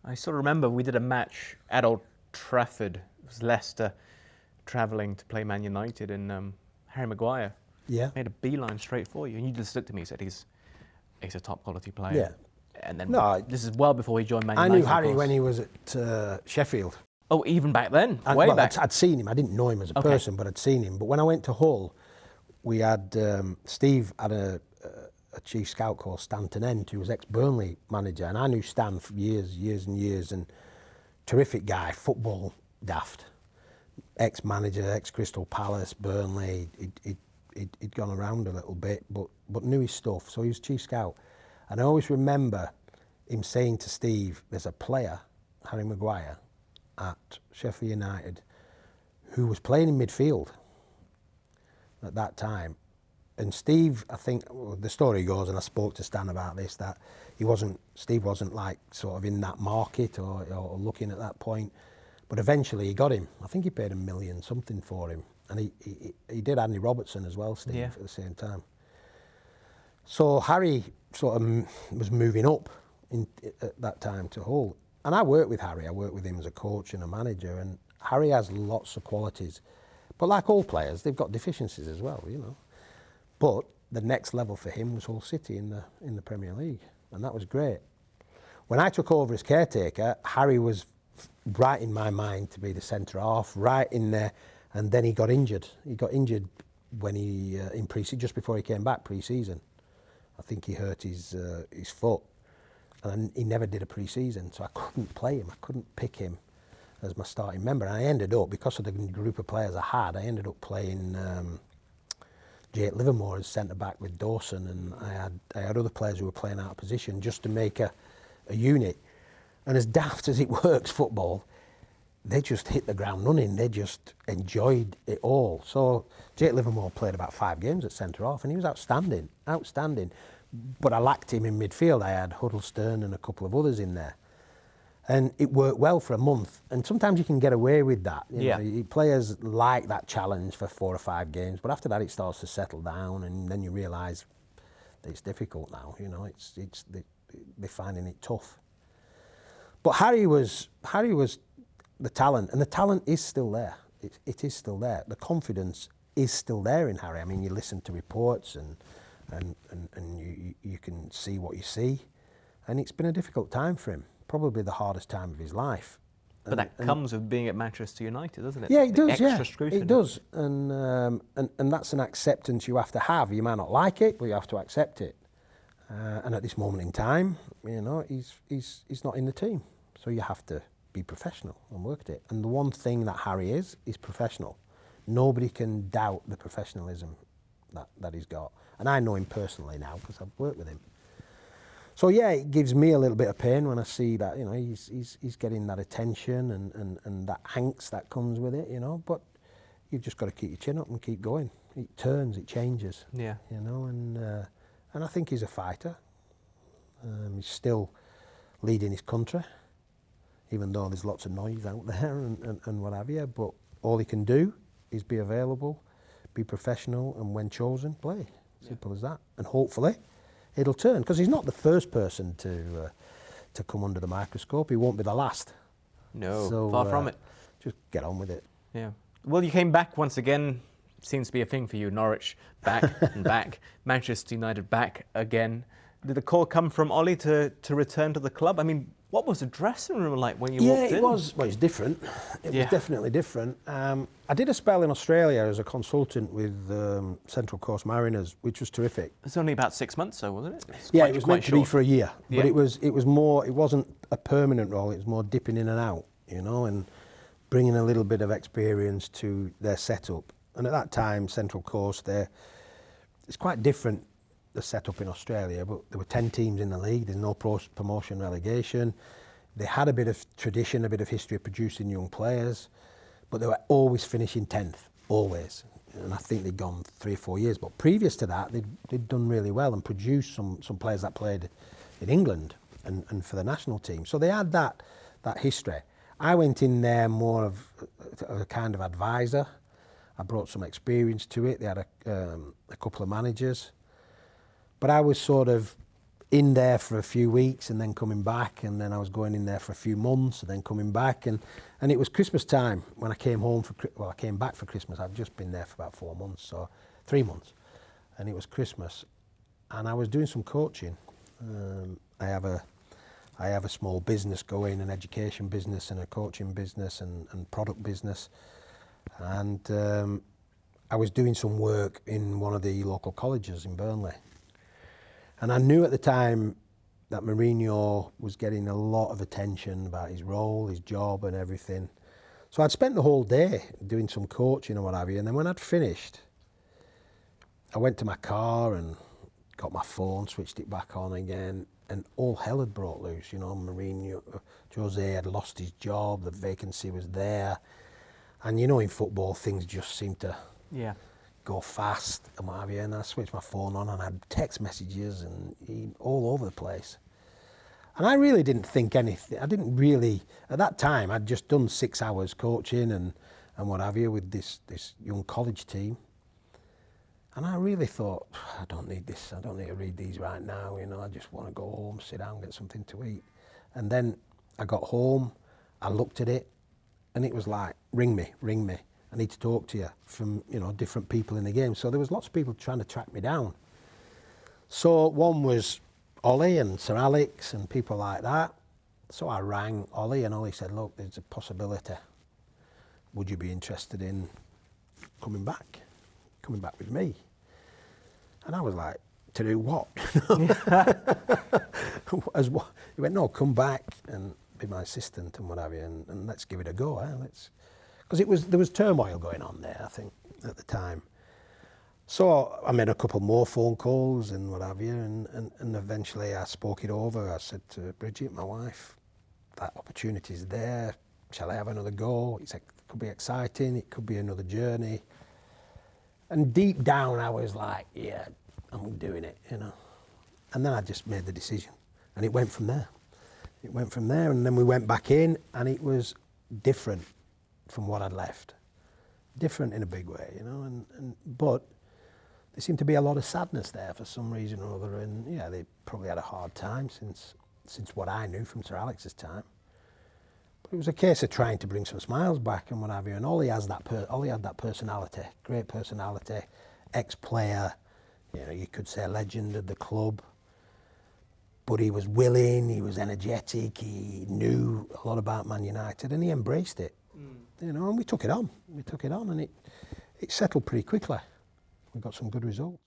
I still remember we did a match at Old Trafford. It was Leicester travelling to play Man United, and Harry Maguire made a beeline straight for you, and you just looked at me and said, he's a top quality player. Yeah. And then this is well before he joined Man United. I knew Harry when he was at Sheffield. Oh, even back then? Way back. I'd seen him. I didn't know him as a person, but I'd seen him. But when I went to Hull, we had Steve had a chief scout called Stan Tennant, who was ex-Burnley manager, and I knew Stan for years and years, and terrific guy, football daft, ex-manager, ex-Crystal Palace, Burnley. He'd gone around a little bit, but knew his stuff, so he was chief scout. And I always remember him saying to Steve, there's a player, Harry Maguire, at Sheffield United, who was playing in midfield at that time. And Steve, I think, well, the story goes, and I spoke to Stan about this, that Steve wasn't like sort of in that market or looking at that point. But eventually he got him. I think he paid $1 million something for him. And he did Andy Robertson as well, Steve, at the same time. So Harry sort of was moving up at that time to Hull. And I worked with Harry. I worked with him as a coach and a manager. And Harry has lots of qualities. But like all players, they've got deficiencies as well, you know. But the next level for him was Hull City in the Premier League, and that was great. When I took over as caretaker, Harry was right in my mind to be the centre half, right in there, and then he got injured. He got injured when in pre-season, just before he came back pre-season. I think he hurt his foot, and he never did a pre-season, so I couldn't play him. I couldn't pick him as my starting member. And I ended up, because of the group of players I had, I ended up playing Jake Livermore as centre-back with Dawson, and I had other players who were playing out of position just to make a unit. And as daft as it works, football, they just hit the ground running. They just enjoyed it all. So Jake Livermore played about 5 games at centre-half, and he was outstanding. But I lacked him in midfield. I had Huddlestone and a couple of others in there. And it worked well for a month. And sometimes you can get away with that. You know, players like that challenge for 4 or 5 games, but after that it starts to settle down, and then you realise that it's difficult now. You know, they're finding it tough. But Harry was the talent, and the talent is still there. It is still there. The confidence is still there in Harry. I mean, you listen to reports and you can see what you see, and it's been a difficult time for him. Probably the hardest time of his life. But that comes with being at Manchester United, doesn't it? Yeah, it does, extra scrutiny. It does. And that's an acceptance you have to have. You might not like it, but you have to accept it. And at this moment in time, you know, he's not in the team. So you have to be professional and work at it. And the one thing that Harry is professional. Nobody can doubt the professionalism that he's got. And I know him personally now because I've worked with him. So yeah, it gives me a little bit of pain when I see that, you know, he's getting that attention and that angst that comes with it, you know. But you've just got to keep your chin up and keep going. It turns, it changes. Yeah. You know, and I think he's a fighter. He's still leading his country, even though there's lots of noise out there and what have you. But all he can do is be available, be professional, and when chosen, play. Simple as that. And hopefully it'll turn, because he's not the first person to come under the microscope. He won't be the last. No, so, far from it. Just get on with it. Yeah. Well, you came back once again. Seems to be a thing for you. Norwich back and back. Manchester United back again. Did the call come from Ole to return to the club? I mean, what was the dressing room like when you walked in? Yeah, it was. Well, it's different. It was definitely different. I did a spell in Australia as a consultant with Central Coast Mariners, which was terrific. It was only about 6 months, though, wasn't it? It was meant to be for a year, but it was more. It wasn't a permanent role. It was more dipping in and out, you know, and bringing a little bit of experience to their setup. And at that time, Central Coast, it's quite different, the setup in Australia, but there were 10 teams in the league. There's no promotion relegation. They had a bit of tradition, a bit of history of producing young players, but they were always finishing 10th, always. And I think they'd gone 3 or 4 years. But previous to that, they'd done really well and produced some players that played in England and for the national team. So they had that history. I went in there more of a kind of advisor. I brought some experience to it. They had a couple of managers. But I was sort of in there for a few weeks and then coming back, and then I was going in there for a few months and then coming back, and it was Christmas time when I came home for, well, I came back for Christmas. I've just been there for about 4 months, so 3 months, and it was Christmas, and I was doing some coaching. I have a small business going, an education business and a coaching business and product business, and I was doing some work in one of the local colleges in Burnley. And I knew at the time that Mourinho was getting a lot of attention about his role, his job and everything. So I'd spent the whole day doing some coaching and what have you, and then when I'd finished, I went to my car and got my phone, switched it back on again, and all hell had broke loose. You know, Mourinho, Jose had lost his job, the vacancy was there. And you know, in football, things just seem to go fast and what have you. And I switched my phone on and I had text messages and all over the place. And I really didn't think anything. I didn't really, at that time, I'd just done 6 hours coaching and what have you with this young college team. And I really thought, I don't need this, I don't need to read these right now, you know, I just want to go home, sit down, get something to eat. And then I got home, I looked at it, and it was like, ring me, I need to talk to you, from, you know, different people in the game. So there was lots of people trying to track me down. So one was Ole and Sir Alex and people like that. So I rang Ole, and Ole said, look, there's a possibility. Would you be interested in coming back with me? And I was like, to do what? As what? He went, no, come back and be my assistant and what have you, and let's give it a go. Because there was turmoil going on there, I think, at the time. So I made a couple more phone calls and what have you, and eventually I spoke it over. I said to Bridget, my wife, that opportunity's there. Shall I have another go? It could be exciting. It could be another journey. And deep down, I was like, yeah, I'm doing it, you know. And then I just made the decision, and it went from there. It went from there, and then we went back in, and it was different from what I'd left. Different in a big way, you know. But there seemed to be a lot of sadness there for some reason or other, and yeah, they probably had a hard time since what I knew from Sir Alex's time. But it was a case of trying to bring some smiles back and what have you. And Ole had that personality, great personality, ex-player, you know, you could say a legend of the club. But he was willing, he was energetic, he knew a lot about Man United, and he embraced it. You know, and we took it on. We took it on, and it settled pretty quickly. We got some good results.